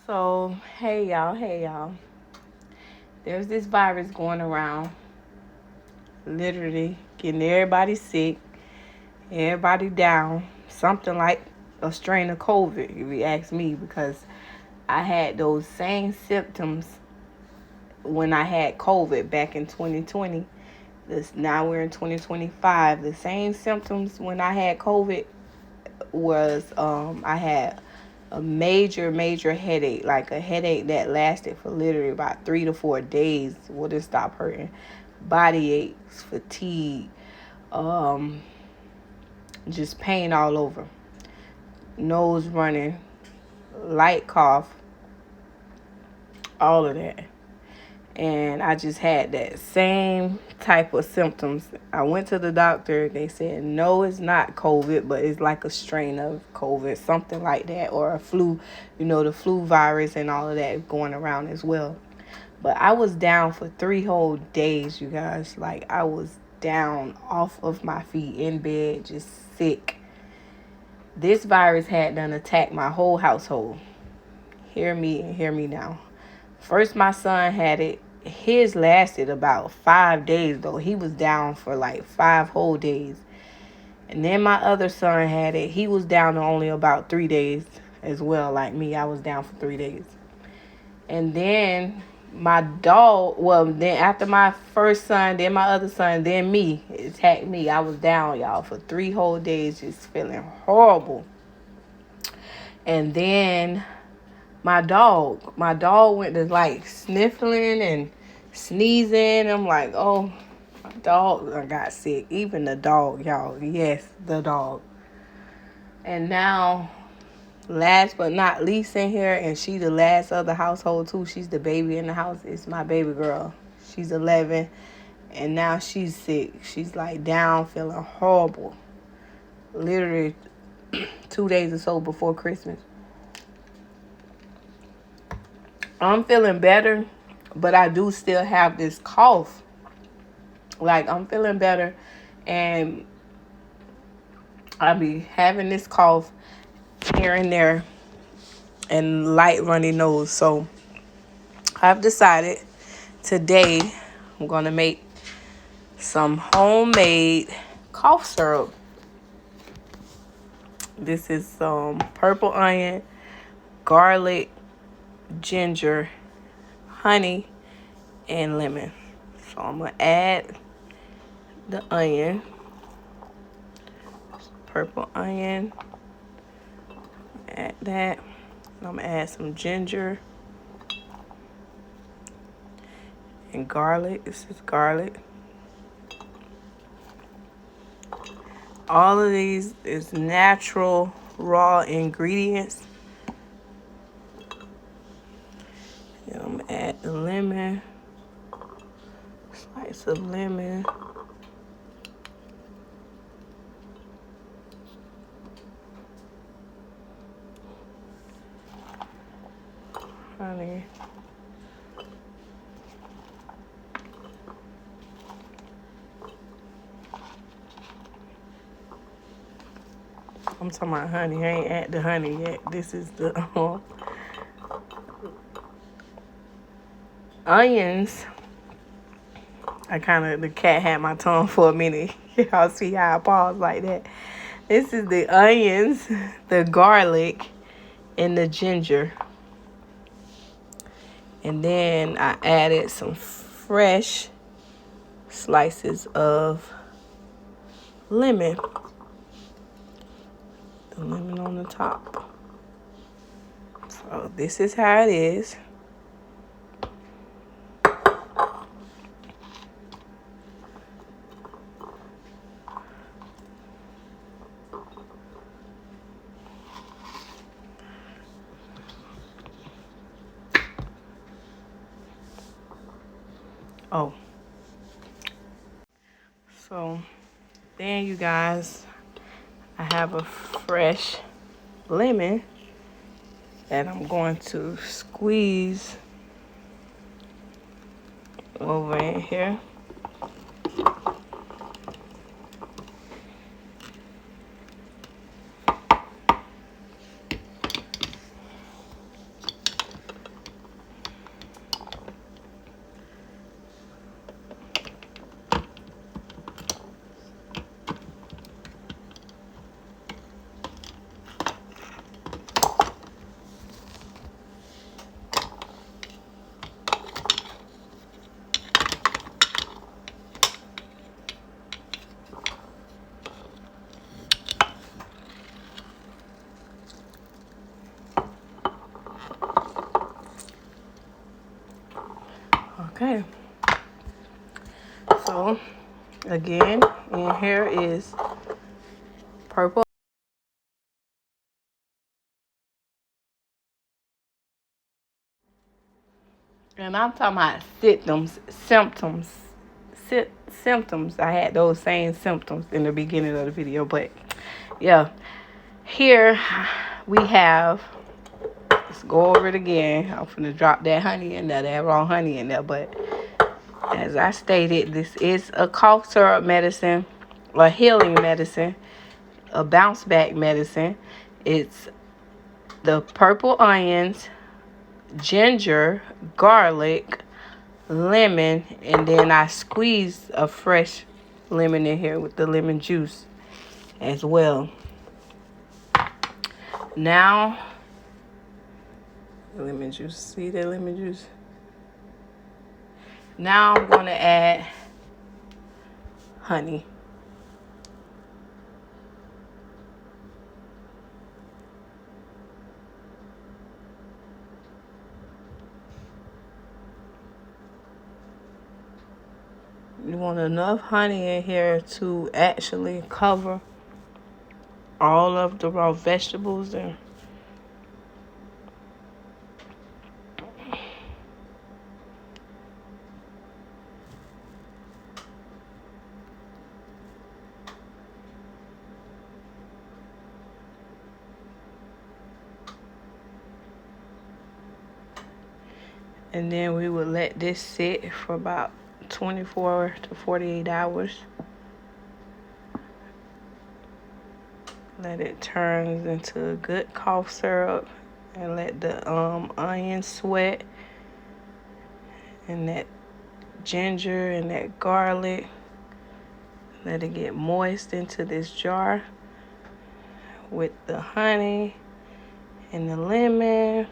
So, hey y'all. There's this virus going around, literally getting everybody sick, everybody down. Something like a strain of COVID, if you ask me, because I had those same symptoms when I had COVID back in 2020. Now we're in 2025. The same symptoms when I had COVID was I had a major headache, like a headache that lasted for literally about 3 to 4 days. Wouldn't stop hurting. Body aches, fatigue, um, just pain all over. Nose running, light cough, all of that. And I just had that same type of symptoms. I went to the doctor. They said, no, it's not COVID, but it's like a strain of COVID, something like that, or a flu, the flu virus and all of that going around as well. But I was down for 3 whole days, you guys. Like, I was down off of my feet in bed, just sick. This virus had done attacked my whole household. Hear me and hear me now. First, my son had it. His lasted about 5 days, though. He was down for like 5 whole days. And then my other son had it. He was down to only about 3 days as well, like me. I was down for 3 days. And then my dog, then after my first son, then my other son, then me, it attacked me. I was down, y'all, for 3 whole days, just feeling horrible. And then my dog went to like sniffling and sneezing. I'm like, oh, my dog got sick. Even the dog, y'all. Yes, the dog. And now, last but not least in here, and she the last of the household too. She's the baby in the house. It's my baby girl. She's 11, and now she's sick. She's like down, feeling horrible. Literally 2 days or so before Christmas. I'm feeling better, but I do still have this cough. Like, I'm feeling better, and I be having this cough here and there and light runny nose. So I've decided today I'm going to make some homemade cough syrup. This is some purple onion, garlic, ginger, honey, and lemon. So I'm going to add the onion, purple onion, add that. I'm going to add some ginger and garlic. This is garlic. All of these is natural raw ingredients. And I'm going to add the lemon, slice of lemon. Honey. I'm talking about honey. I ain't add the honey yet. This is the onions. The cat had my tongue for a minute. Y'all see how I pause like that? This is the onions, the garlic, and the ginger. And then I added some fresh slices of lemon. The lemon on the top. So this is how it is. Oh. So then, you guys, I have a fresh lemon that I'm going to squeeze over in here. Okay. So, again, in here is purple. And I'm talking about symptoms. I had those same symptoms in the beginning of the video, but yeah. Here we have, let's go over it again. I'm gonna drop that honey in there, that raw honey in there. But as I stated, this is a cough syrup medicine, a healing medicine, a bounce back medicine. It's the purple onions, ginger, garlic, lemon, and then I squeezed a fresh lemon in here with the lemon juice as well. Now, the lemon juice, see that lemon juice? Now I'm going to add honey. You want enough honey in here to actually cover all of the raw vegetables and then we will let this sit for about 24 to 48 hours. Let it turn into a good cough syrup and let the onion sweat and that ginger and that garlic. Let it get moist into this jar with the honey and the lemon.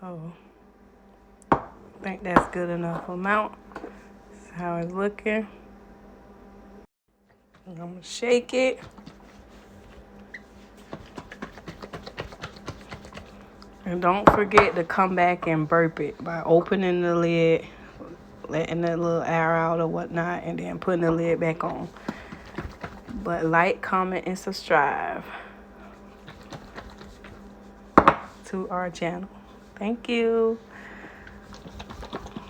So I think that's good enough amount. That's how it's looking. I'm gonna shake it. And don't forget to come back and burp it by opening the lid, letting that little air out or whatnot, and then putting the lid back on. But like, comment, and subscribe to our channel. Thank you.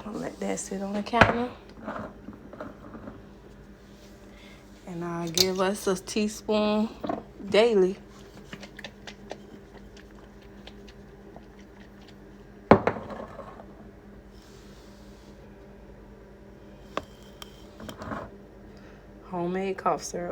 I'll let that sit on the counter. And I'll give us a teaspoon daily. Homemade cough syrup.